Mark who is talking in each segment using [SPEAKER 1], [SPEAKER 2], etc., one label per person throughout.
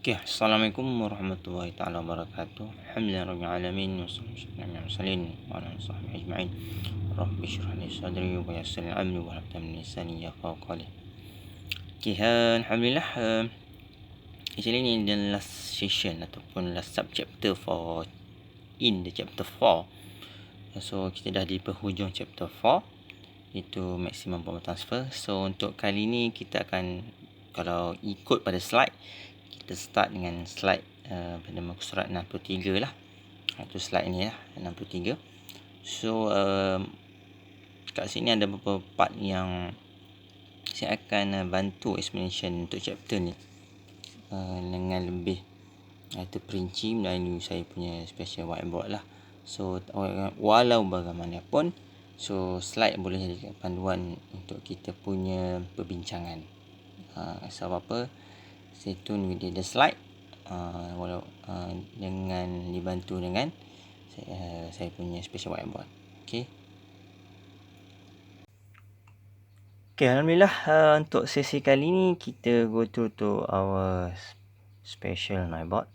[SPEAKER 1] Okay, Assalamualaikum warahmatullahi taala wabarakatuh. Alhamdulillahirabbil alamin wassalatu wassalamu ala sahbihi ajma'in. Rabbi shrah li sadri wa yassir li amri wa hlul 'uqdatam min lisani yafqahu qawli. Okay, alhamdulillah, actually ni the last session ataupun last subchapter for in the chapter 4. So kita dah di penghujung chapter 4 itu maximum power transfer. So untuk kali ni kita akan, kalau ikut pada slide, kita start dengan slide pada muka surat 63 lah. Itu slide ni lah, 63. So kat sini ada beberapa part yang saya akan bantu explanation untuk chapter ni dengan lebih terperinci melalui saya punya special whiteboard lah. So walau bagaimanapun, so slide boleh jadi panduan untuk kita punya perbincangan. Sebab apa, stay tune with the slide, dengan dibantu dengan saya punya special whiteboard. Okay, alhamdulillah, untuk sesi kali ni kita go to our special whiteboard.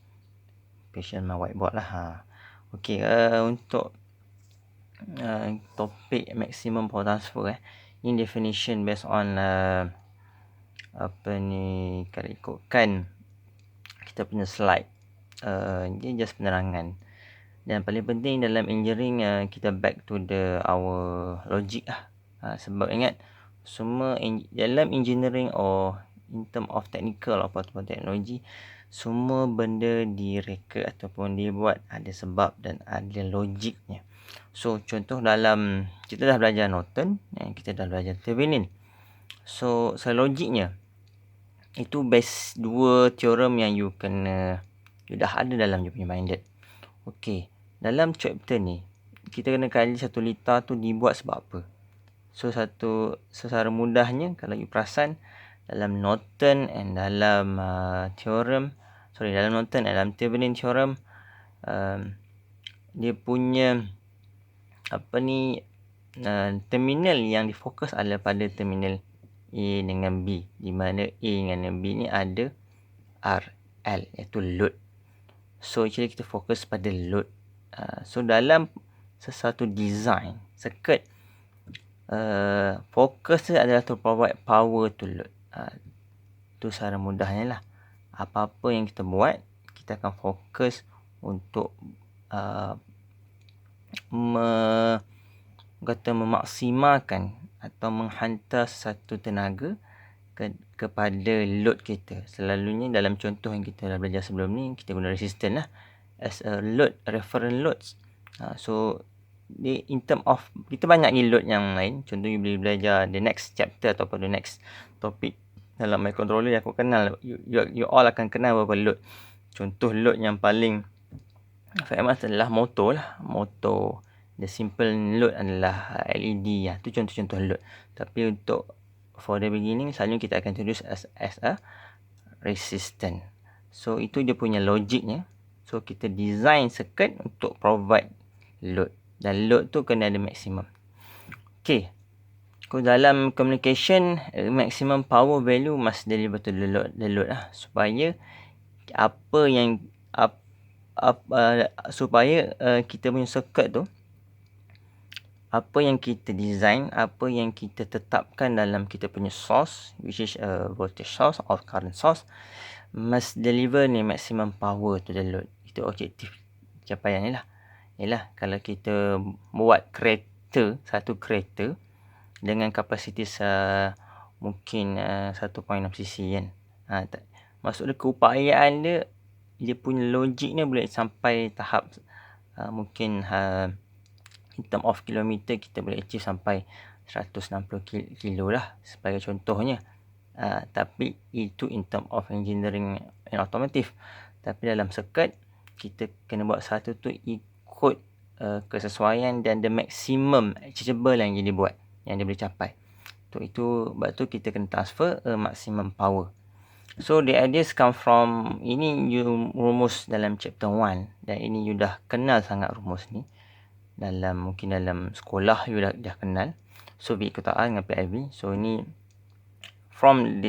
[SPEAKER 1] Special whiteboard lah. Okay, untuk topik maximum power transfer, in definition based on kalau ikutkan kita punya slide, dia just penerangan. Dan paling penting dalam engineering, kita back to our logic lah. Sebab ingat, semua dalam engineering or in term of technical ataupun teknologi, semua benda direka ataupun dibuat ada sebab dan ada logiknya. So contoh, dalam kita dah belajar Norton, kita dah belajar Thevenin. So logiknya itu base dua teorem yang you dah ada dalam you punya minded. Okay, dalam chapter ni kita kena kali satu liter tu dibuat sebab apa. So secara mudahnya, kalau you perasan dalam Norton and dalam dalam Norton and dalam Thevenin theorem, dia punya terminal yang difokus adalah pada terminal A dengan B, di mana A dengan B ni ada RL, iaitu load. So actually kita fokus pada load. So dalam sesuatu design circuit, fokus adalah to provide power to load. Itu secara mudahnya lah. Apa-apa yang kita buat, kita akan fokus untuk memaksimalkan atau menghantar satu tenaga kepada load kita. Selalunya dalam contoh yang kita dah belajar sebelum ni, kita guna resistance lah as a load, reference loads. So in term of, kita banyak ni load yang lain. Contoh, you boleh belajar the next chapter ataupun the next topic dalam microcontroller yang aku kenal. You all akan kenal beberapa load. Contoh load yang paling famous adalah motor lah. Motor, the simple load adalah LED. Itu contoh-contoh load. Tapi untuk for the beginning, selalunya kita akan introduce as a resistance. So itu dia punya logiknya. So kita design circuit untuk provide load, dan load tu kena ada maksimum. Okay, dalam communication, maximum power value must deliver to the load lah, supaya supaya kita punya circuit tu, apa yang kita design, apa yang kita tetapkan dalam kita punya source, which is a voltage source or current source, must deliver ni maximum power to the load. Itu objektif capaian ni lah. Yalah, kalau kita buat satu kereta dengan kapasitas mungkin 1.6 cc kan, maksudnya keupayaan dia punya logiknya boleh sampai tahap mungkin in term of kilometer kita boleh achieve sampai 160 kilo lah sebagai contohnya. Tapi itu in term of engineering and automotive. Tapi dalam circuit, kita kena buat satu tu ikut kesesuaian dan the maximum achievable yang dia buat, yang dia boleh capai. Itu sebab tu kita kena transfer maximum power. So the ideas come from, ini you rumus dalam chapter 1, dan ini you dah kenal sangat rumus ni. Mungkin dalam sekolah you dah kenal. So V = R dengan PIV. So ini from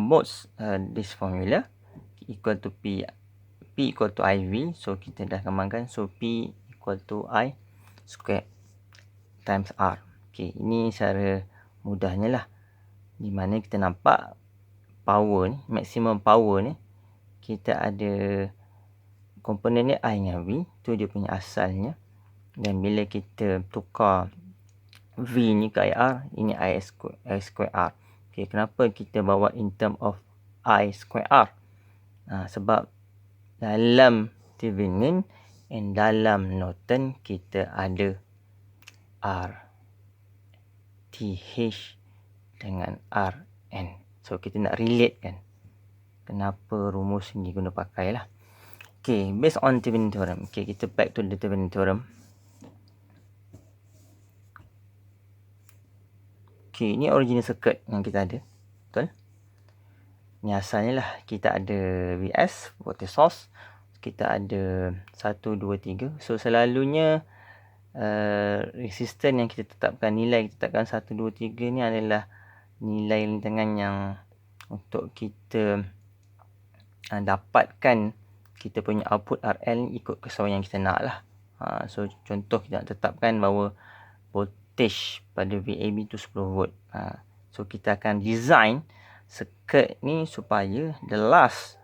[SPEAKER 1] both this formula, equal to P equal to IV. So kita dah kembangkan. So P equal to I square times R. Okay, ini cara mudahnya lah. Di mana kita nampak power ni, maximum power ni, kita ada komponen ni I dengan V. Tu dia punya asalnya. Dan bila kita tukar V ni ke IR, ini I square R. Okay, kenapa kita bawa in term of I square R? Sebab dalam Thevenin and dalam Norton kita ada R TH dengan RN. So kita nak relate kan kenapa rumus ni guna pakai lah. Okay, based on Thevenin theorem. Okay, kita back to the Thevenin theorem. Okay, ini original circuit yang kita ada. Betul? Ni asalnya lah. Kita ada VS, voltage source. Kita ada 1, 2, 3. So, selalunya resistor yang kita tetapkan, nilai kita tetapkan 1, 2, 3 ni adalah nilai lintangan yang untuk kita dapatkan kita punya output RL ikut kesesuaian yang kita nak lah. So, contoh kita nak tetapkan bahawa voltage pada VAB tu 10 volt. So kita akan design circuit ni supaya the last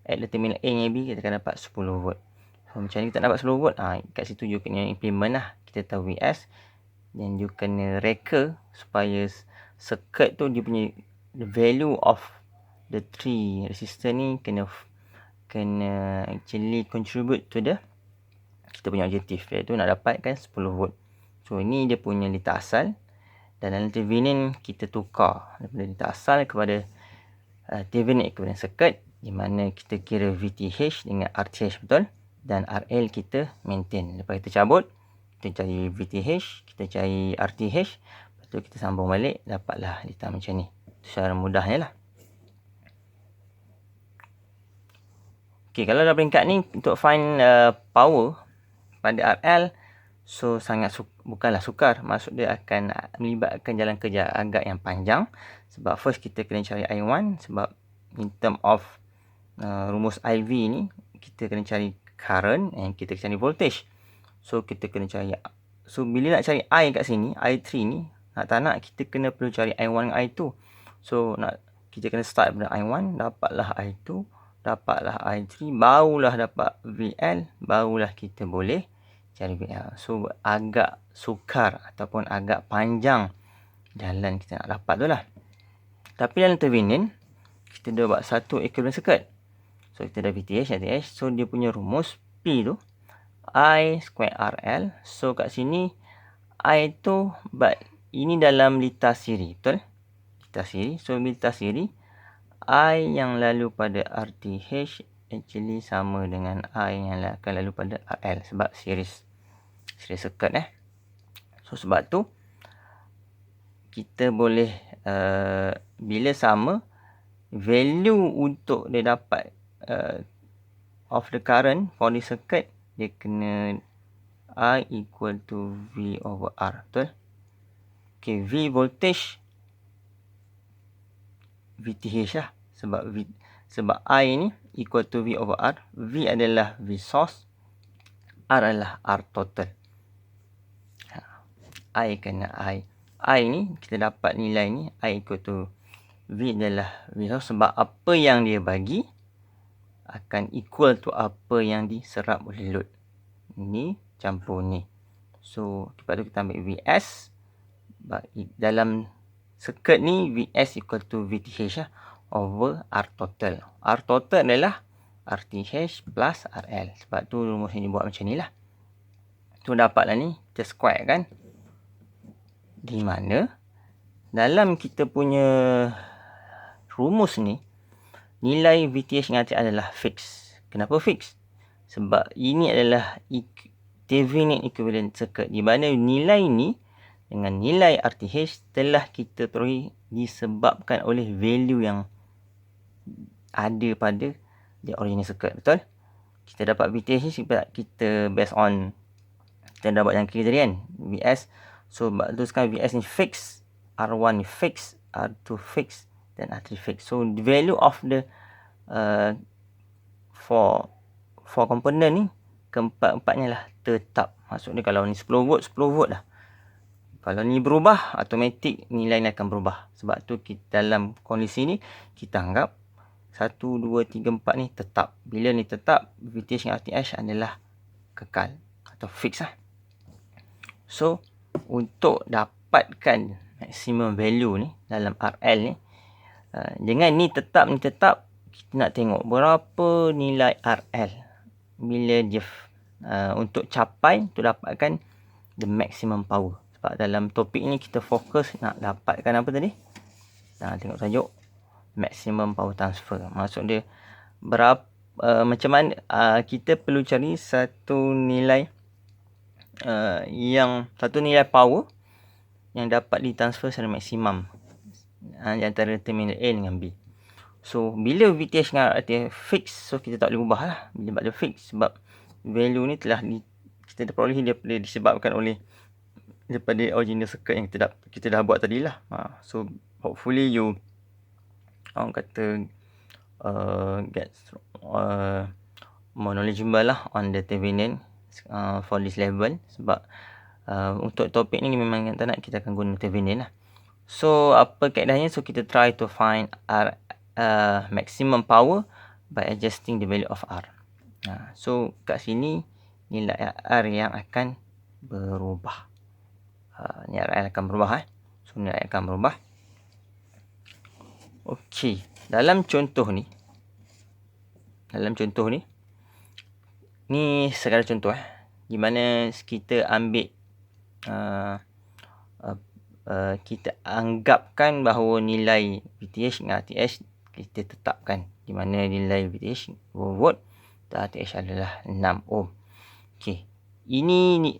[SPEAKER 1] at the terminal A dan B kita akan dapat 10 volt. So macam ni kita dapat 10 volt. Kat situ you kena implement lah. Kita tahu VS dan you kena reka supaya circuit tu dia punya the value of the 3 resistor ni kena actually contribute to the kita punya objektif, iaitu nak dapatkan 10 volt. So ini dia punya litar asal. Dan dalam Thevenin kita tukar daripada litar asal kepada Thevenin equivalent circuit, di mana kita kira VTH dengan RTH, betul? Dan RL kita maintain. Lepas kita cabut, kita cari VTH, kita cari RTH, lepas tu kita sambung balik, dapatlah litar macam ni. Itu cara mudahnya lah. Okay, kalau dalam peringkat ni untuk find power pada RL, so sangat bukanlah sukar. Maksud dia akan melibatkan jalan kerja agak yang panjang. Sebab first kita kena cari I1. Sebab in term of rumus IV ni, kita kena cari current and kita kena cari voltage. So kita kena cari, so bila nak cari I kat sini, I3 ni, nak tak nak kita kena perlu cari I1 dan I2. So kita kena start pada I1, dapatlah I2, dapatlah I3, barulah dapat VL, barulah kita boleh cari VL. So agak sukar ataupun agak panjang jalan kita nak dapat tu lah. Tapi dalam Thevenin kita dah buat satu equivalent circuit. So kita dah VTH, RTH. So dia punya rumus P tu I square RL. So kat sini I tu ini dalam litar siri, betul? Litar siri. So litar siri, I yang lalu pada RTH actually sama dengan I yang akan lalu pada RL sebab series circuit So sebab tu kita boleh bila sama value untuk dia dapat of the current for the circuit, dia kena I equal to V over R, betul? Okay, V voltage VTH lah. Sebab I ni equal to V over R. V adalah V source, R adalah R total. I kena I ni kita dapat nilai ni I equal to V adalah V source, sebab apa yang dia bagi akan equal to apa yang diserap oleh load. Ini campur ni. So lepas tu kita ambil VS. Dalam circuit ni VS equal to VTH lah, over R total. R total adalah RTH plus RL. Sebab tu rumus ni buat macam ni lah. Tu dapatlah ni, kita square kan. Di mana dalam kita punya rumus ni, nilai VTH dengan RTH adalah fix. Kenapa fix? Sebab ini adalah Thevenin equivalent circuit, di mana nilai ni dengan nilai RTH telah kita terohi disebabkan oleh value yang ada pada the original circuit, betul? Kita dapat VTH ni sebab kita based on kita dah buat yang kiri tadi kan, VS. So tu sekarang VS ni fix, R1 ni fix, R2 fix dan R3 fix. So the value of the for komponen ni, keempat-empatnya lah tetap. Maksudnya kalau ni 10 volt, 10 volt lah. Kalau ni berubah, automatik nilai ni akan berubah. Sebab tu kita dalam kondisi ni, kita anggap 1, 2, 3, 4 ni tetap. Bila ni tetap, VTH dengan RTH adalah kekal atau fix lah. So, untuk dapatkan maximum value ni dalam RL ni, dengan ni tetap, kita nak tengok berapa nilai RL bila dia untuk capai, untuk dapatkan the maximum power. Sebab dalam topik ni kita fokus nak dapatkan apa tadi? Tengok tajuk maximum power transfer. Maksud dia berapa, macam mana kita perlu cari satu nilai satu nilai power yang dapat ditransfer secara maksimum di antara terminal A dengan B. So bila VTH dengan RTH fix, so kita tak boleh ubah lah bila dia fix, sebab value ni telah kita peroleh disebabkan oleh daripada original circuit yang kita dah buat tadi lah. So hopefully you orang kata get more knowledgeable lah on the Thevenin for this level. Sebab untuk topik ni memang tak nak kita akan guna Thevenin lah. So apa kaedahnya? So kita try to find maximum power by adjusting the value of R. So kat sini nilai R yang akan berubah. Nilai R akan berubah. So nilai R akan berubah. Okey, dalam contoh ni, ni sekadar contoh di mana kita ambil kita anggapkan bahawa nilai VTH dengan RTH kita tetapkan, di mana nilai VTH 2 volt dan RTH adalah 6 ohm. Okey, ini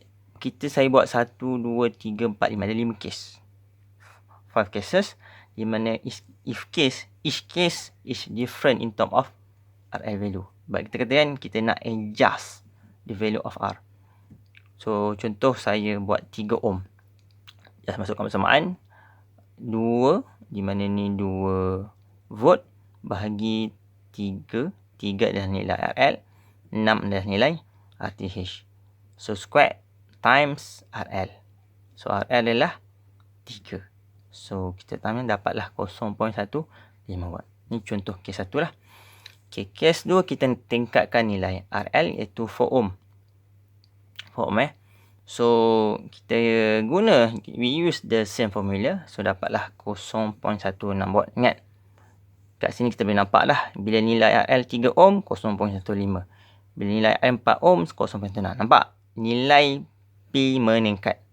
[SPEAKER 1] saya buat 1, 2, 3, 4, 5, ada 5 case, 5 cases, di mana each case is different in term of RL value. Sebab kita katakan kita nak adjust the value of R. So contoh saya buat 3 ohm, just masukkan persamaan 2, di mana ni 2 volt bahagi 3 adalah nilai RL, 6 adalah nilai RTH. So square times RL. So RL adalah 3. So kita dapatlah 0.15 watt. Ni contoh kes 1 lah. Okay, kes 2 kita tingkatkan nilai RL iaitu 4 ohm. 4 ohm So kita we use the same formula. So dapatlah 0.16 watt. Ingat, kat sini kita boleh nampak lah, bila nilai RL 3 ohm 0.15, bila nilai RL 4 ohm 0.16. Nampak nilai P meningkat.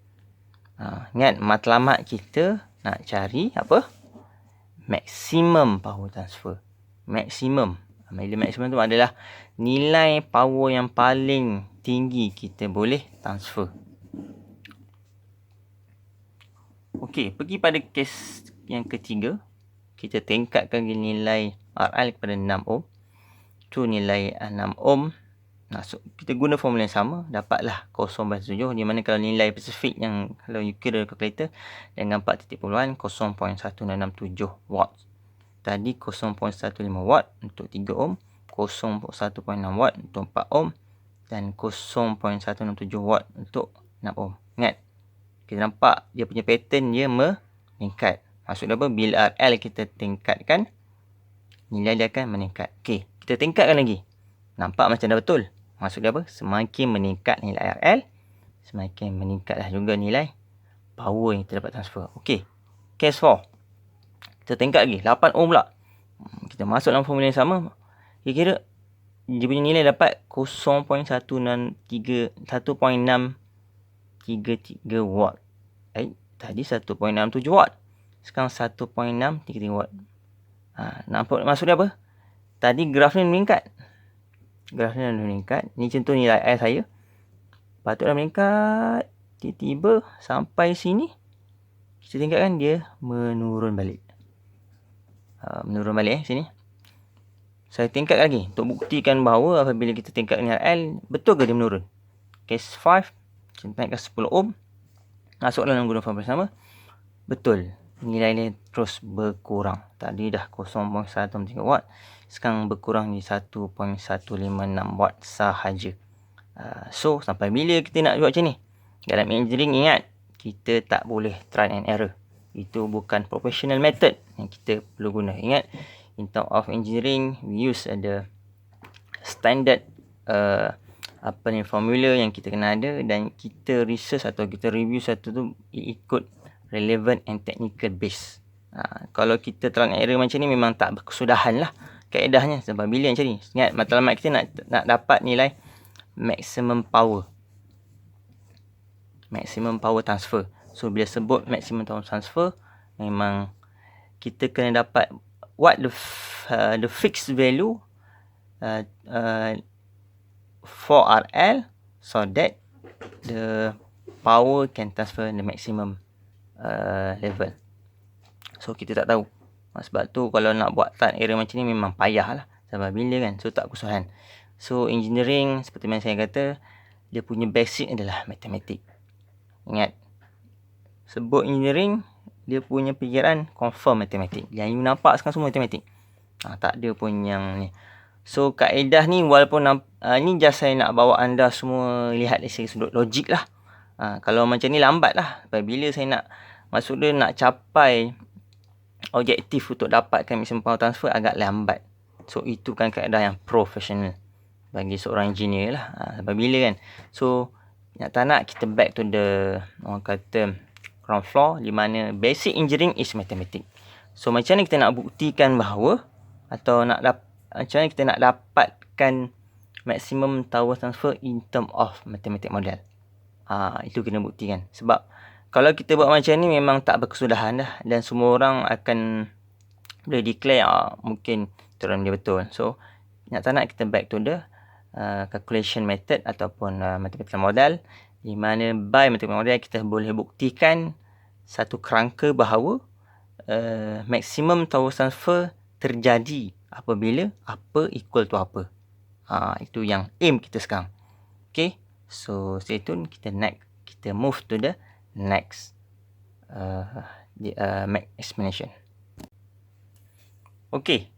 [SPEAKER 1] Ingat, matlamat kita nak cari apa? Maximum power transfer. Maximum. Bila maximum tu adalah nilai power yang paling tinggi kita boleh transfer. Okey, pergi pada kes yang ketiga. Kita tingkatkan nilai RL kepada 6 ohm. Tu nilai 6 ohm. Kita guna formula yang sama, dapatlah 0.7, di mana kalau nilai spesifik yang kalau you kira calculator dengan 4 titik puluhan 0.167 watt. Tadi 0.15 watt untuk 3 ohm, 0.16 watt untuk 4 ohm dan 0.167 watt untuk 6 ohm. Ingat, kita nampak dia punya pattern dia meningkat. Maksudnya apa? Bila RL kita tingkatkan, nilai dia akan meningkat. Okey, kita tingkatkan lagi. Nampak macam dah betul. Maksudnya apa? Semakin meningkat nilai RL, semakin meningkatlah juga nilai power yang kita dapat transfer. Okey, case 4. Kita tingkat lagi, 8 ohm pula. Kita masuk dalam formula yang sama. Kira-kira dia punya nilai dapat 1.633 watt. Tadi 1.67 watt. Sekarang 1.633 watt. Nampak maksudnya apa? Tadi graf ni meningkat. Ni contoh nilai R saya. Patutlah meningkat. Tiba-tiba sampai sini, kita tingkatkan, dia menurun balik. Sini. Saya tingkat lagi untuk buktikan bahawa apabila kita tingkat nilai R, betul ke dia menurun. Case 5, kita naikkan 10 ohm. Masuk dalam guna formula sama. Betul. nilai dia terus berkurang. Tadi dah 0.13 watt, sekarang berkurang di 1.156 watt sahaja. So sampai bila kita nak buat macam ni? Dalam engineering, ingat, kita tak boleh try and error. Itu bukan professional method yang kita perlu guna. Ingat, in term of engineering, we use the standard formula yang kita kena ada, dan kita research atau kita review satu tu ikut relevant and technical base. Kalau kita try and error macam ni, memang tak berkesudahan lah kaedahnya. Sebab bila macam ni, ingat, matlamat kita nak dapat nilai maximum power transfer. So bila sebut maximum power transfer, memang kita kena dapat what the fixed value for RL, so that the power can transfer the maximum level. So kita tak tahu. Sebab tu kalau nak buat try error macam ni memang payah lah. Sebab bila kan, so tak kesusahan. So engineering, seperti yang saya kata, dia punya basic adalah matematik. Ingat, sebut engineering, dia punya fikiran confirm matematik. Yang you nampak sekarang semua matematik. Tak ada pun yang ni. So kaedah ni, walaupun ni just saya nak bawa anda semua lihat dari sudut logik lah. Kalau macam ni lambat lah. Bila saya nak, maksud dia nak capai objektif untuk dapatkan maximum power transfer, agak lambat. So itu kan kaedah yang profesional bagi seorang engineer lah. Bila kan. So nak tak nak, kita back to the, orang kata, ground floor, di mana basic engineering is mathematics. So macam mana kita nak buktikan bahawa, atau macam mana kita nak dapatkan maximum power transfer in term of mathematics model. Itu kena buktikan. Sebab kalau kita buat macam ni, memang tak berkesudahan dah, dan semua orang akan boleh declare mungkin terang dia betul. So nak tak nak, kita back to the calculation method ataupun mathematical model, di mana by mathematical model kita boleh buktikan satu kerangka bahawa maximum power transfer terjadi apabila apa equal to apa. Itu yang aim kita sekarang. Okay, so stay tune. Kita move to the next explanation. Okay,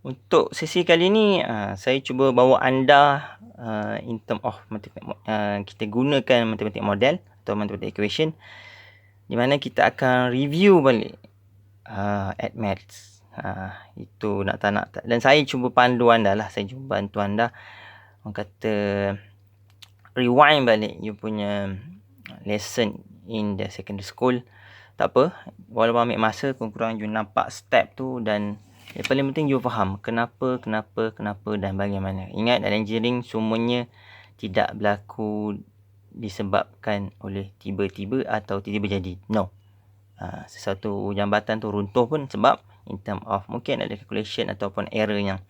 [SPEAKER 1] untuk sesi kali ni, saya cuba bawa anda in term of kita gunakan matematik model atau matematik equation, di mana kita akan review balik at maths. Itu nak tak nak. Dan saya cuba pandu anda lah. Saya cuba bantu anda, orang kata, rewind balik you punya lesson in the secondary school. Tak apa, walaupun ambil masa, kurang-kurang you nampak step tu, dan yang paling penting you faham kenapa dan bagaimana. Ingat, dalam engineering semuanya tidak berlaku disebabkan oleh tiba-tiba atau tiba-tiba jadi. No. Sesuatu jambatan tu runtuh pun sebab in term of mungkin ada calculation ataupun error yang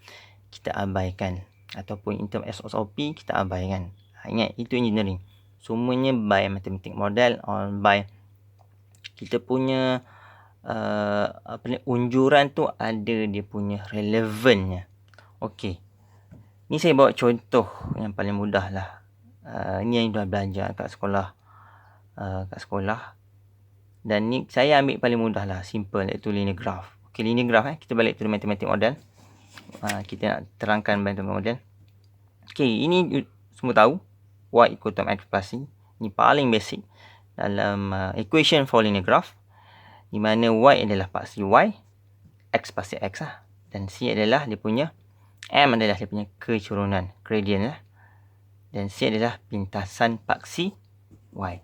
[SPEAKER 1] kita abaikan, ataupun in term SOP kita abaikan. Ingat, itu engineering. Semuanya by mathematics model, or by kita punya unjuran tu ada dia punya relevannya. Okey, ni saya bawa contoh yang paling mudah lah. Ni yang dah belajar kat sekolah, dan ni saya ambil paling mudah lah, simple, iaitu linear graph. Okey, linear graph, kita balik to mathematics model. Kita nak terangkan mathematics model. Okey, ini semua tahu, y equal to mx plus c. Ni paling basic dalam equation for linear graph, di mana y adalah paksi y, x paksi x lah, dan c adalah dia punya, m adalah dia punya kecurunan, gradient lah, dan c adalah pintasan paksi y.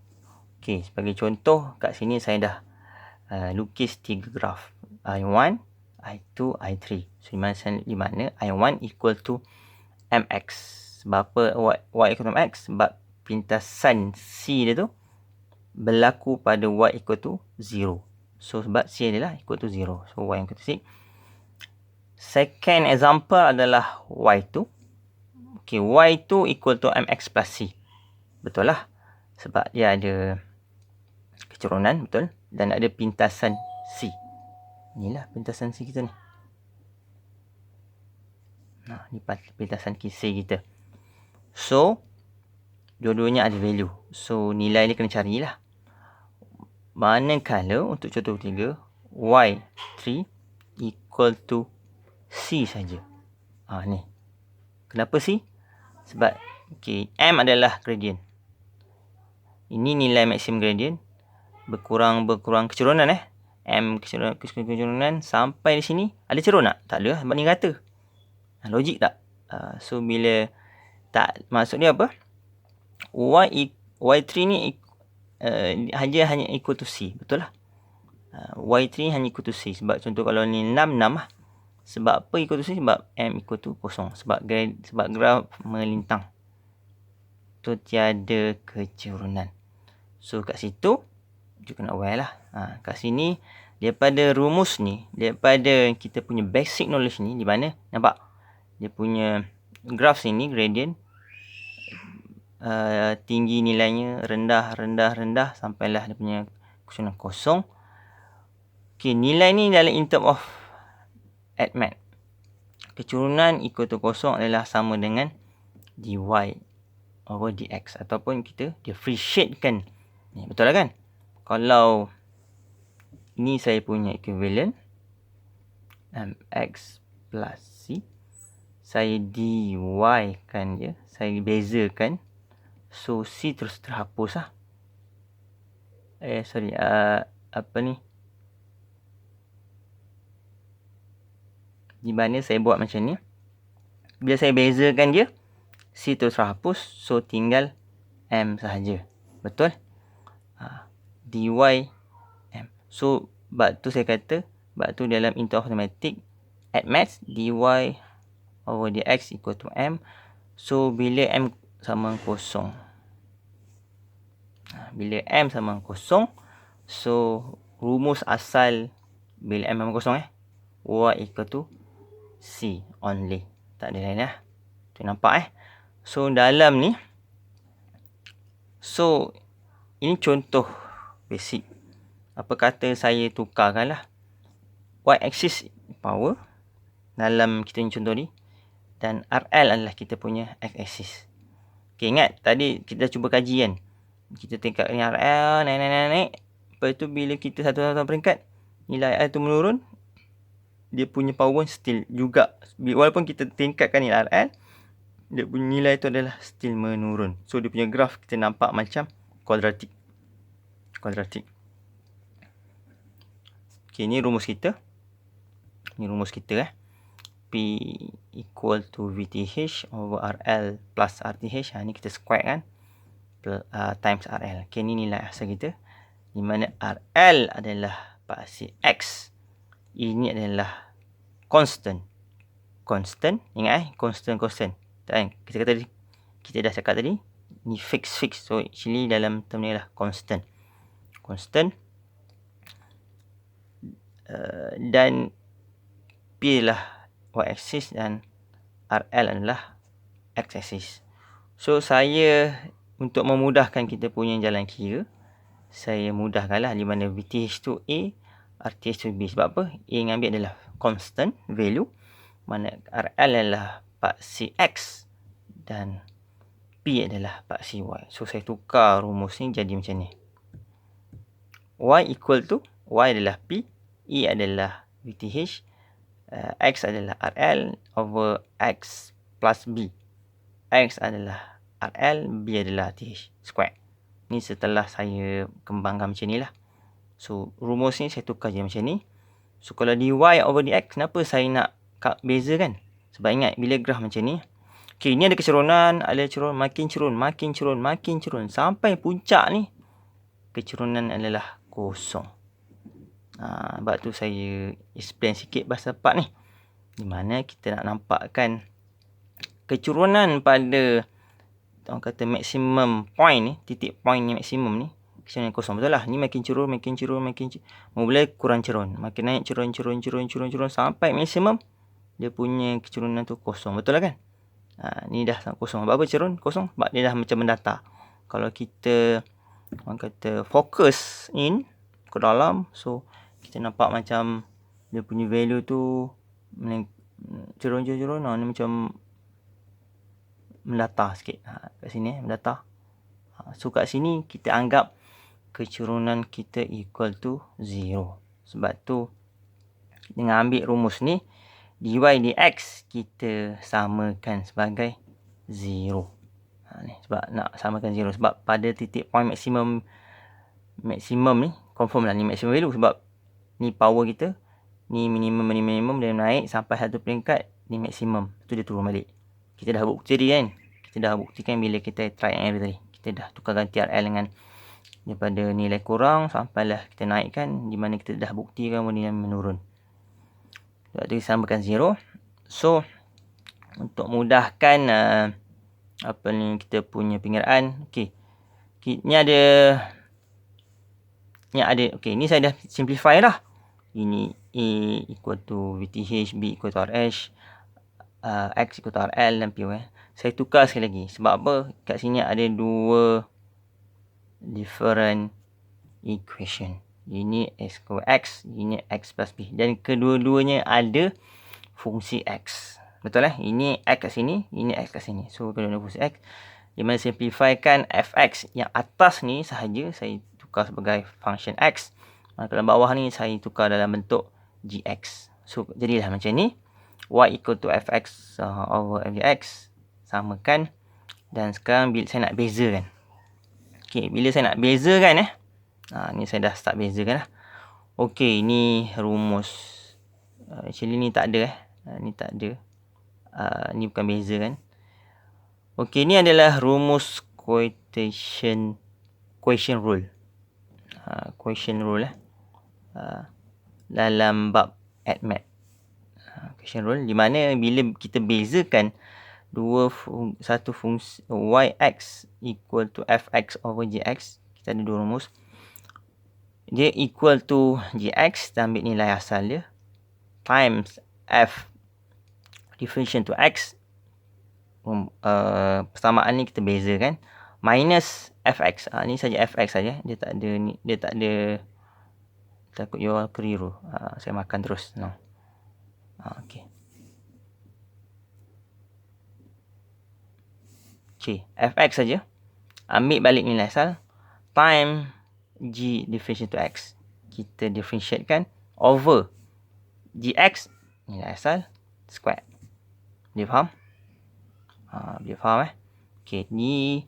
[SPEAKER 1] Okey, sebagai contoh kat sini saya dah lukis 3 graf, I1, I2, I3. So di mana I1 equal to mx. Sebab apa y equal to mx? Sebab pintasan c dia tu berlaku pada y equal to 0. So sebab c adalah equal to 0. So y equal to 6. Second example adalah y2. Okay, y2 equal to mx plus c. Betul lah. Sebab dia ada kecurunan, betul. Dan ada pintasan c. Inilah pintasan c kita ni. Ni pintasan c kita. So dua-duanya ada value. So nilai ni kena carilah. Manakala untuk contoh ketiga, Y3 equal to C saja. Ni. Kenapa C? Sebab M adalah gradient. Ini nilai maksimum gradient. Berkurang kecerunan M kecerunan sampai di sini. Ada cerun tak? Tak ada sebab ni rata. Logik tak? So bila tak, maksud dia apa? Y3 ni hanya equal to C. Betul lah. Y3 hanya equal to C. Sebab contoh kalau ni 6 lah. Sebab apa equal to C? Sebab M equal to 0. Sebab graf melintang. Tu tiada kecerunan. So kat situ kita kena aware lah. Kat sini daripada rumus ni, daripada kita punya basic knowledge ni, di mana nampak dia punya graf sini gradient tinggi nilainya, rendah sampailah dia punya kecerunan kosong. Nilai ni dalam in term of arithmetic. Kecerunan equal to kosong adalah sama dengan dy over dx, ataupun kita differentiatekan. Ni betul lah kan? Kalau ni saya punya equivalent mx plus c, saya dy kan dia, saya bezakan. So c terus terhapus lah. Apa ni? Di mana saya buat macam ni. Bila saya bezakan dia, c terus terhapus. So tinggal m sahaja. Betul? Dy m. So sebab tu saya kata, sebab tu dalam in term of arithmetic, at max dy over dx equal to m. So bila m sama kosong, bila m sama kosong, so rumus asal bila m sama kosong y equal to c only. Tak ada lain lah. Tu nampak So dalam ni, so ini contoh basic. Apa kata saya tukarkan lah. Y axis power dalam kita ni contoh ni, dan RL adalah kita punya X axis. Ingat tadi kita cuba kaji kan. Kita tingkat ni RL naik. Lepas tu bila kita satu-satu peringkat, nilai RL tu menurun, dia punya power still juga. Walaupun kita tingkatkan nilai RL, dia punya nilai tu adalah still menurun. So dia punya graf kita nampak macam kuadratik. Ni rumus kita. P equal to VTH over RL plus RTH. Ni kita square kan. Times RL. Ni nilai asal kita. Di mana RL adalah paksi X. Ini adalah constant. Ingat constant. Kita kata tadi, kita dah cakap tadi, ni fix. So actually dalam term ni adalah constant. Dan P adalah y-axis dan RL adalah x-axis. So saya untuk memudahkan kita punya jalan kira, saya mudahkanlah di mana VTH tu A, RTH tu B. Sebab apa? A yang ambil adalah constant value, mana RL adalah paksi X dan P adalah paksi Y. So saya tukar rumus ni jadi macam ni. Y equal to, Y adalah P, E adalah VTH, X adalah RL over X plus B. X adalah RL, B adalah TH square. Ni setelah saya kembangkan macam ni lah. So rumus ni saya tukar je macam ni. So kalau dy over dx, kenapa saya nak beza kan? Sebab ingat bila graf macam ni, ni ada kecerunan, makin cerun. Sampai puncak ni, kecerunan adalah kosong. Sebab tu saya explain sikit bahasa part ni. Di mana kita nak nampakkan kecerunan pada orang kata maksimum point ni, titik point ni maksimum ni, kecerunan kosong. Betul lah. Ni makin cerun. Mula kurang cerun. Makin naik cerun sampai maksimum dia punya kecerunan tu kosong. Betul lah kan? Ni dah kosong. Sebab apa cerun kosong? Sebab dia dah macam mendatar. Kalau kita orang kata fokus in ke dalam, so kita nampak macam dia punya value tu cerun. Ni macam mendatar sikit. Kat sini mendatar. So kat sini kita anggap kecerunan kita equal to 0. Sebab tu dengan ambil rumus ni, dy dx kita samakan sebagai 0. Ni sebab nak samakan 0. Sebab pada titik point maksimum ni, confirm lah ni maximum value. Sebab ni power kita, ni minimum, dia naik sampai satu peringkat, ni maksimum. Tu dia turun balik. Kita dah bukti tadi kan. Kita dah buktikan bila kita try and error tadi. Kita dah tukarkan TRL dengan daripada nilai kurang sampailah kita naikkan, di mana kita dah buktikan nilai menurun. Sebab tu disamakan 0. So untuk mudahkan apa ni kita punya pengeraan, okey. Ni ada okey, ni saya dah simplify lah. Ini A equal to VTH, B equal to RH, X equal to RL dan P. Saya tukar sekali lagi. Sebab apa? Kat sini ada dua different equation. Ini X equal X, ini X plus B. Dan kedua-duanya ada fungsi X. Betul lah? Ini X kat sini, ini X kat sini. So, kedua-duanya fungsi X. Di mana simplifikan Fx yang atas ni sahaja saya tukar sebagai function X. Kalau bawah ni saya tukar dalam bentuk Gx. So, jadilah macam ni. Y equal to Fx over Fx. Samakan. Dan sekarang bila saya nak bezakan. Okay, bila saya nak bezakan ni saya dah start bezakan lah. Okay, ni rumus. Actually ni tak ada ni tak ada. Ni bukan beza kan. Okay, ni adalah rumus quotient rule. Quotient rule dalam bab ADMAT. Quotient rule di mana bila kita bezakan satu fungsi yx equal to fx over gx, kita ada dua rumus. Dia equal to gx, kita ambil nilai asal dia, times f differentiation to x, persamaan ni kita bezakan, minus fx. Ni saja fx saja, dia tak ada takut you all keliru. Saya makan terus. No. Okey. Okay, fx saja. Ambil balik nilai asal, time g differentiate to x. Kita differentiatekan over gx, nilai asal, square. Dia faham? Dia faham Okay, ni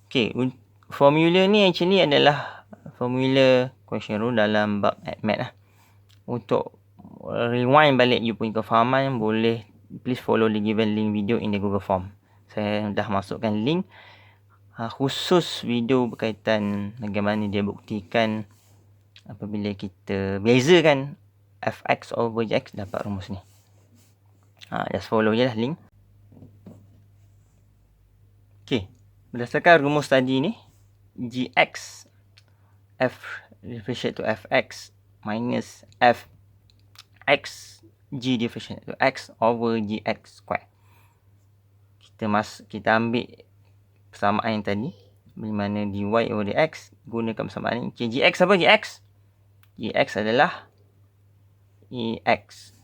[SPEAKER 1] okay, formula ni actually adalah formula quotient rule dalam bab ADMAT lah. Untuk rewind balik you punya kefahaman, boleh please follow the given link video in the Google Form. Saya dah masukkan link khusus video berkaitan bagaimana dia buktikan apabila kita bezakan fx over gx dapat rumus ni. Just follow je lah link. Okay, berdasarkan rumus tadi ni, gx f differentiate to fx minus fx g differentiate to x over gx square. Kita ambil persamaan yang tadi, di mana dy over dx, gunakan persamaan ini. Okay, gx apa gx? Gx adalah ex.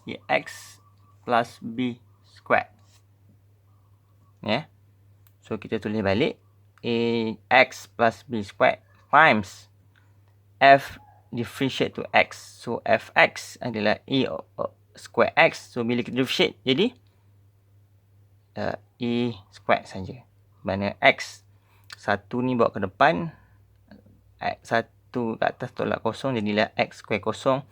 [SPEAKER 1] Gx plus b square. So kita tulis balik ax plus b square times f differentiate to x. So fx adalah e square x. So bila kita differentiate jadi e square saja. Mana x satu ni bawa ke depan, satu kat atas tolak kosong, jadilah x square kosong.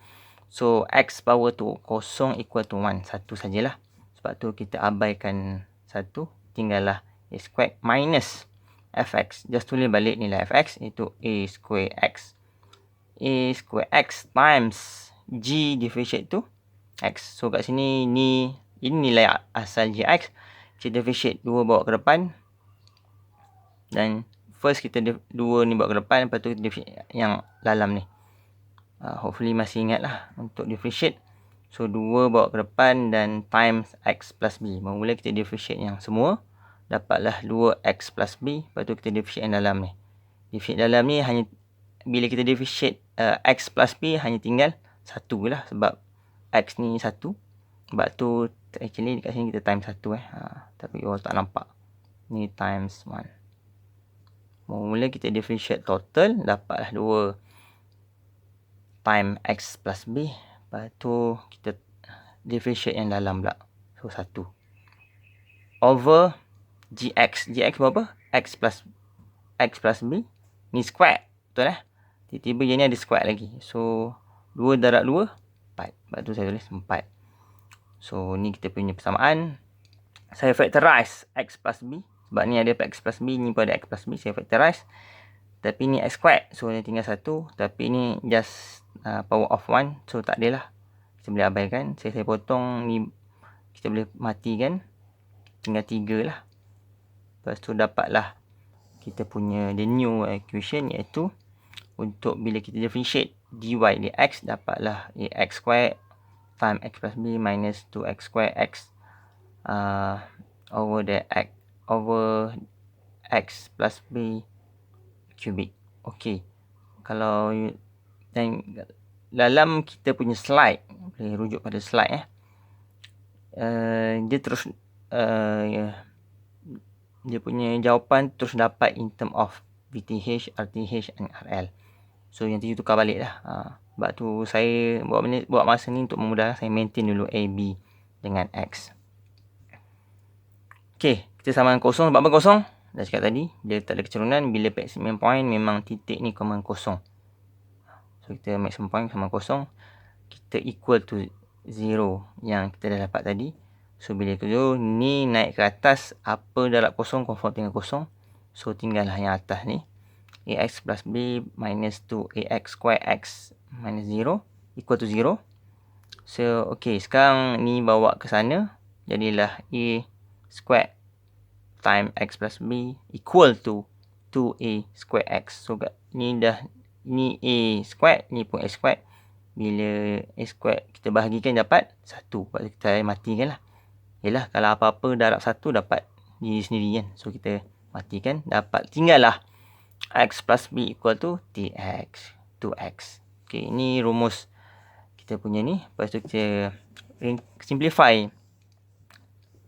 [SPEAKER 1] So x power tu kosong equal to 1. Satu sajalah. Sebab tu kita abaikan satu, tinggallah a square minus fx. Just tulis balik nilai fx, iaitu a square x. A square x times g differentiate to x. So kat sini ini nilai asal gx. Kita differentiate 2 bawa ke depan. Dan first kita 2 ni bawa ke depan, lepas tu kita differentiate yang dalam ni. Hopefully masih ingat lah untuk differentiate. So 2 bawa ke depan dan times x plus b. Mula kita differentiate yang semua, dapatlah 2x plus b. Lepas tu kita differentiate yang dalam ni. Differentiate dalam ni hanya bila kita differentiate x plus b hanya tinggal 1 lah, sebab x ni 1. Sebab tu actually dekat sini kita times 1 tapi you all tak nampak. Ni times 1. Mula kita differentiate total, dapatlah 2 time x plus b. Lepas tu kita differentiate yang dalam pula. So 1 over gx. Gx berapa? X plus b. Ni square. Betul lah. Tiba-tiba je ni ada square lagi. So 2 darab 2 4. Lepas tu saya tulis 4. So ni kita punya persamaan. Saya factorize x plus b. Sebab ni ada x plus b, ni pun ada x plus b. Saya factorize. Tapi ni x squared. So ni tinggal 1. Tapi ni just power of 1. So tak adalah. Kita boleh abaikan. Saya potong ni. Kita boleh matikan. Tinggal 3 lah. Lepas tu dapatlah kita punya the new equation, iaitu untuk bila kita differentiate dy dx, dapatlah ax squared time x plus b minus 2x squared x over x plus b cubic. Okey. Kalau dan dalam kita punya slide, boleh rujuk pada slide dia terus dia punya jawapan terus dapat in term of VTH, RTH and RL. So yang tu tukar balik lah. Sebab tu saya buat masa ni untuk memudahkan, saya maintain dulu AB dengan X. Okay, kita samakan kosong. Sebab apa kosong? Dah cakap tadi, dia tak ada kecerunan. Bila maximum point, memang titik ni common kosong. So kita maximum point sama kosong. Kita equal to 0 yang kita dah dapat tadi. So bila tu ni naik ke atas, apa darab kosong confirm tinggal kosong. So tinggallah yang atas ni. Ax plus b minus 2ax square x minus 0 equal to 0. So okay, sekarang ni bawa ke sana. Jadilah a square time x plus b equal to 2a square x. So ni dah, ni a square, ni pun a square. Bila a square kita bahagikan dapat 1. Lepas kita matikan lah. Yelah, kalau apa-apa darab 1 dapat diri sendiri kan. So kita matikan, dapat tinggal lah x plus b equal to tx 2x. Okay, ini rumus kita punya ni. Lepas tu kita simplify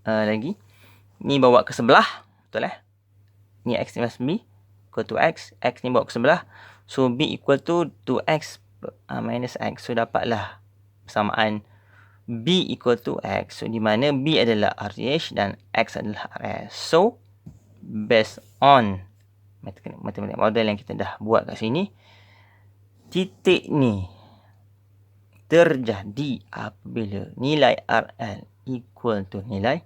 [SPEAKER 1] lagi. Ni bawa ke sebelah, betul lah. Ni x plus b equal to x. X ni bawa ke sebelah. So b equal to 2x minus x. So dapatlah persamaan b equal to x. So di mana b adalah RTH dan x adalah RS. So based on matematik model yang kita dah buat kat sini, titik ni terjadi apabila nilai RL equal to nilai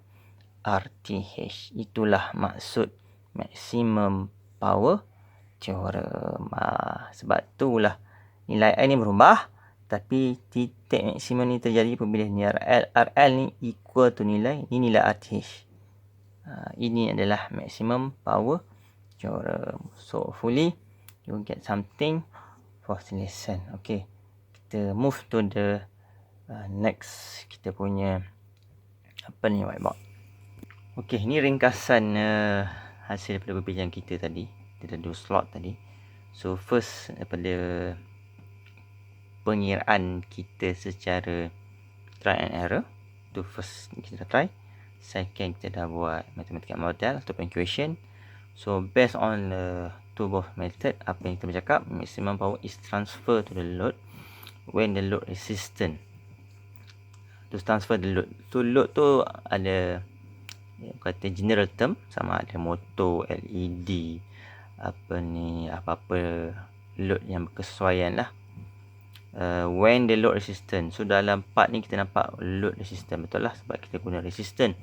[SPEAKER 1] RTH. Itulah maksud maximum power theorem. Sebab itulah nilai I ni berubah, tapi titik maksimum ni terjadi apabila nilai RL ni equal to nilai RTH. Ini adalah maximum power theorem. So hopefully you will get something for this lesson. Okay, kita move to the next, kita punya apa ni, whiteboard. Okay, ni ringkasan hasil daripada perbincangan kita tadi. Kita ada 2 slot tadi. So first, daripada pengiraan kita secara try and error. Tu first kita dah try. Second, kita dah buat mathematical model ataupun equation. So based on two both method, apa yang kita bercakap, maximum power is transfer to the load when the load resistant. To transfer the load. Tu load tu ada kata general term, sama ada motor, LED, apa-apa load yang berkesesuaian lah. When the load resistant. So dalam part ni kita nampak load resistant, betul lah, sebab kita guna resistant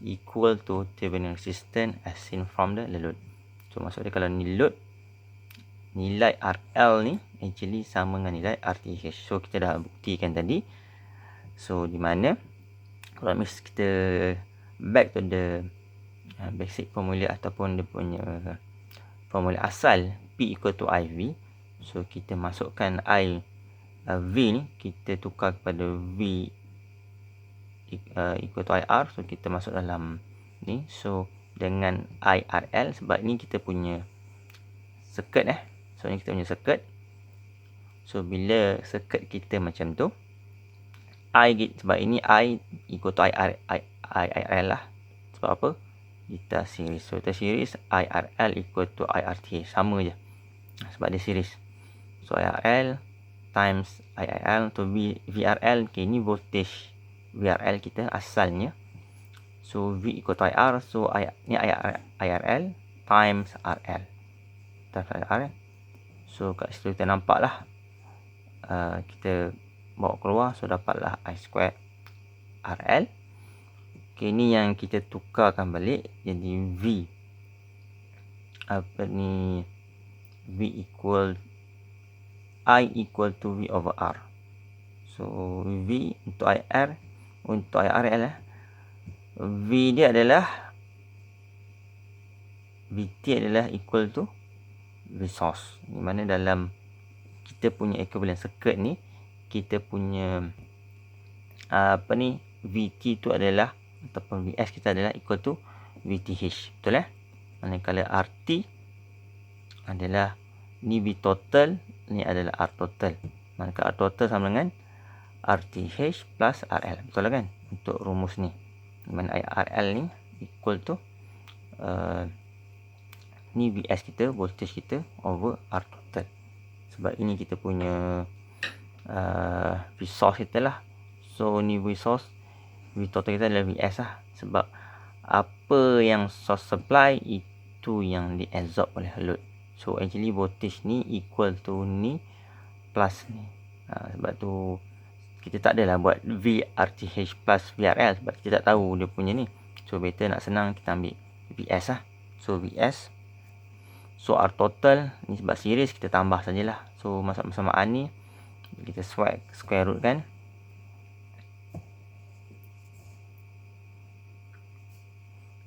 [SPEAKER 1] equal to Thevenin resistance as seen from the load. So maksudnya kalau ni load, nilai RL ni actually sama dengan nilai RTH. So kita dah buktikan tadi. So di mana kalau misalnya kita back to the basic formula ataupun dia punya formula asal, P equal to IV. So kita masukkan V ni, kita tukar kepada V equal to IR. So kita masuk dalam ni. So dengan IRL, sebab ni kita punya circuit So ni kita punya circuit. So bila circuit kita macam tu, sebab ini I equal to IRL lah. Sebab apa? Data series. So data series IRL equal to IRTA. Sama je. Sebab dia series. So IRL times IRL to VRL. Okay, ni voltage VRL kita asalnya. So V equal to IR. So ni IRL times RL. Times RL. So kat situ kita nampak lah. Kita bawa keluar. So dapatlah I square RL. Okay, ni yang kita tukarkan balik. Jadi V. V equal I equal to V over R. So V untuk IR. Untuk IRL V dia adalah VT adalah equal to V source. Di mana dalam kita punya equivalent circuit ni, kita punya VT tu adalah, ataupun VS kita adalah equal to VTH. Betul Manakala RT adalah ni V total, ni adalah R total. Manakala R total sama dengan RTH plus RL. Betul kan? Untuk rumus ni. Di mana RL ni equal to ni VS kita, voltage kita over R total. Sebab ini kita punya V source kita lah. So ni V source, V total kita adalah VS lah. Sebab apa yang source supply, itu yang diabsorb oleh load. So actually voltage ni equal to ni plus ni. Sebab tu kita tak adalah buat VRTH plus VRL. Sebab kita tak tahu dia punya ni. So better nak senang kita ambil VS lah. So VS. So R total ni sebab series kita tambah sajalah. So masuk persamaan ni kita square root kan.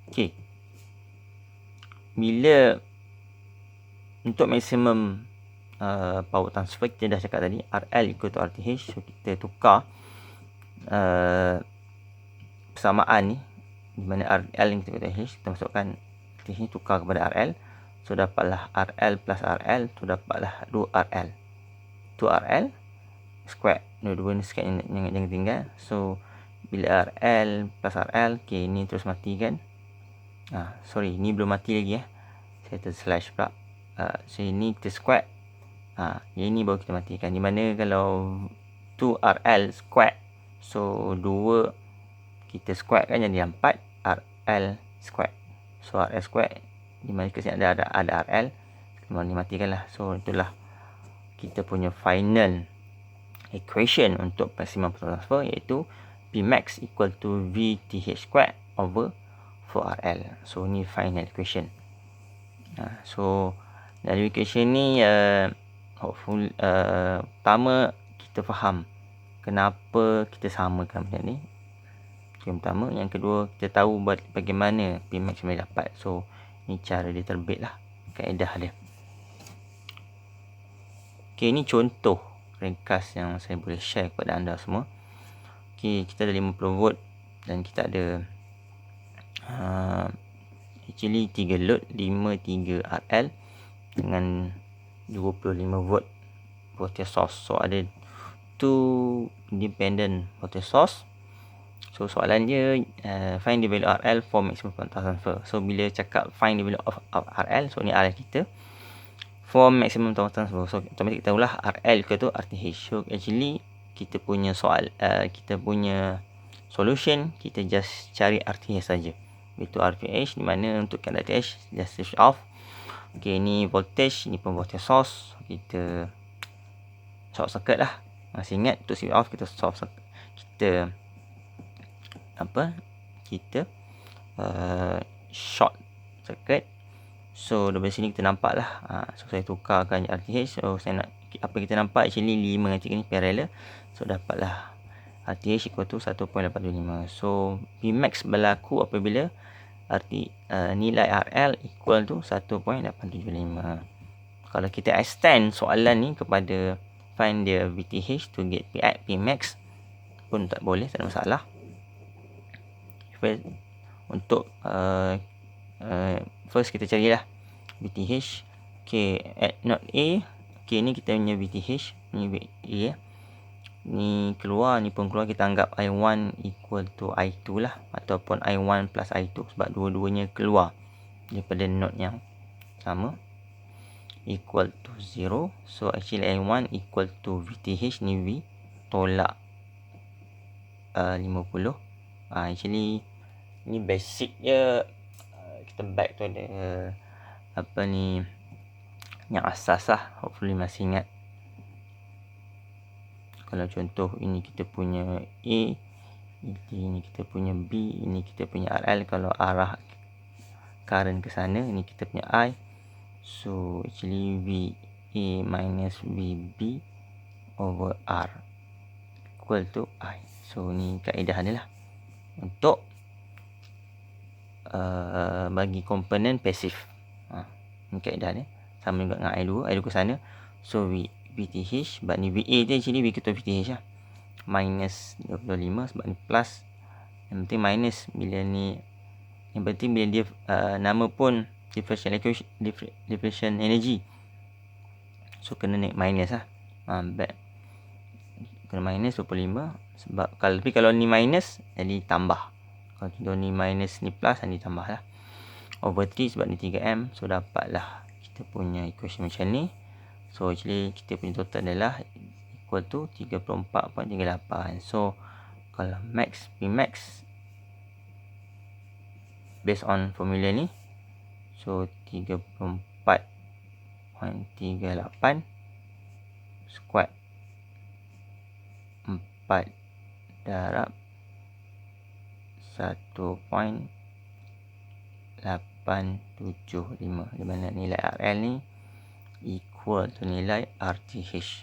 [SPEAKER 1] Okey. Bila untuk maximum power transfer, kita dah cakap tadi RL equal to RTH. So kita tukar persamaan ni, di mana RL yang kita RTH, kita masukkan RTH ni tukar kepada RL. So dapatlah RL plus RL. So dapatlah 2RL. 2RL square. Dua-dua ni square yang jangan tinggal. So bila RL plus RL, okay, ni terus mati kan. Sorry, ni belum mati lagi saya terslash pula. So ini kita square. Yang ni baru kita matikan. Di mana kalau 2RL square, so 2 kita square kan jadi 4 RL square. So RL square, di mana kat sini ada RL, kita ni matikan lah. So itulah kita punya final equation untuk maximum power transfer, iaitu Pmax equal to VTH square over 4RL. So ni final equation. So dari equation ni hopefully pertama kita faham kenapa kita samakan benda ni. Yang pertama. Yang kedua, kita tahu bagaimana Pmax boleh dapat. So ni cara dia terbit lah, kaedah dia. Okay, ini contoh ringkas yang saya boleh share kepada anda semua. Okay, kita ada 50 volt dan kita ada actually 3 load, 3 RL dengan 25 volt voltage source. So ada 2 independent voltage source. So soalan dia find the value RL for maximum power transfer. So bila cakap find the value of RL, so ni RL kita for maximum power transfer. So otomatik kita tahulah RL equal to RTH. So actually kita punya kita punya solution, kita just cari RTH saja. Itu RTH, di mana untuk kan RTH just switch off. Okay, ni voltage, ni pun voltage source. Kita short circuit lah. Masih ingat untuk switch off kita short circuit. Kita short circuit. So dari sini kita nampak lah. So saya tukarkan RTH. So saya nak, apa kita nampak actually 5 dengan 3 ni parallel. So dapatlah RTH equal to 1.825. So Pmax berlaku apabila nilai RL equal to 1.875. Kalau kita extend soalan ni kepada find the VTH to get Pmax pun tak boleh, tak ada masalah. Untuk first kita carilah VTH. Okay, at node A. Okay, ni kita punya VTH, ni A. ni keluar, ni pun keluar, kita anggap I1 equal to I2 lah, ataupun I1 plus I2, sebab dua-duanya keluar daripada node yang sama, equal to 0. So actually I1 equal to VTH, ni V tolak 50. Actually ni basic je, kita back to the apa ni yang asas lah. Hopefully masih ingat. Kalau contoh ini kita punya A, ini kita punya B, ini kita punya RL. Kalau arah current ke sana, ini kita punya I. So actually VA minus VB over R equal to I. So ni kaedah ni lah untuk bagi komponen pasif. Ni kaedah ni sama juga dengan I2 ke sana. So VTH, sebab ni VA je, actually V ketua VTH lah, minus 25, sebab ni plus. Yang penting minus bila ni, yang penting bila dia nama pun differential energy, so kena naik minus lah. Back kena minus 25, sebab kalau ni minus jadi tambah, kalau ni minus ni plus jadi tambah lah, over 3 sebab ni 3M. So dapatlah kita punya equation macam ni. So actually kita punya total adalah equal to 34.38. So kalau max Pmax based on formula ni, so 34.38 squat 4 darab 1.875, di mana nilai RL ni equal to nilai RTH.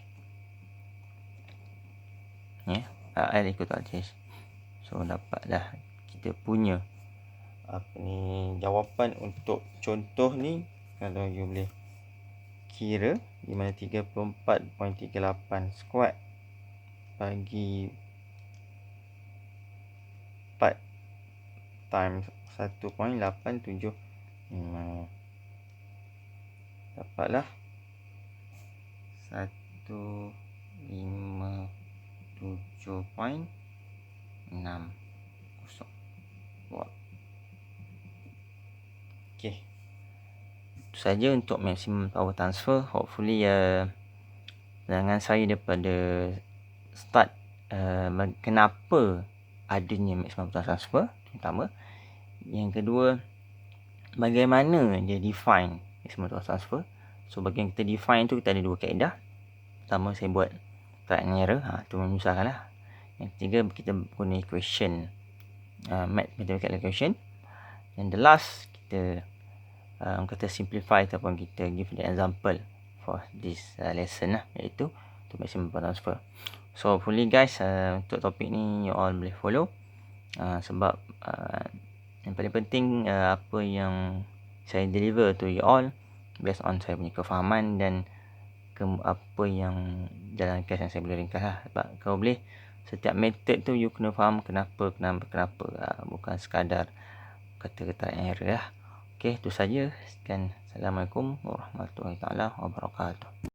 [SPEAKER 1] RL equal to RTH. So dapatlah kita punya jawapan untuk contoh ni. Kalau you boleh kira, di mana 34.38 squat bagi 4 times 1.875, dapatlah 157.60 watt. Okey, itu saja untuk maximum power transfer. Hopefully dengan saya daripada start kenapa adanya maximum power transfer, pertama. Yang kedua, bagaimana dia define maximum power transfer. So bagi yang kita define tu, kita ada dua kaedah. Pertama saya buat trial and error, tu menyusahkan lah. Yang ketiga, kita guna equation, mathematical equation. And the last, kita kata simplify ataupun kita give the example for this lesson lah, iaitu untuk maximum power transfer. So hopefully guys, untuk topik ni you all boleh follow, sebab yang paling penting apa yang saya deliver to you all based on saya punya kefahaman dan apa yang jalan kes yang saya boleh ringkas lah. Sebab kalau boleh, setiap method tu you kena faham kenapa, bukan sekadar kata-kata error lah. Okey, itu saja. Sekian. Assalamualaikum warahmatullahi wabarakatuh.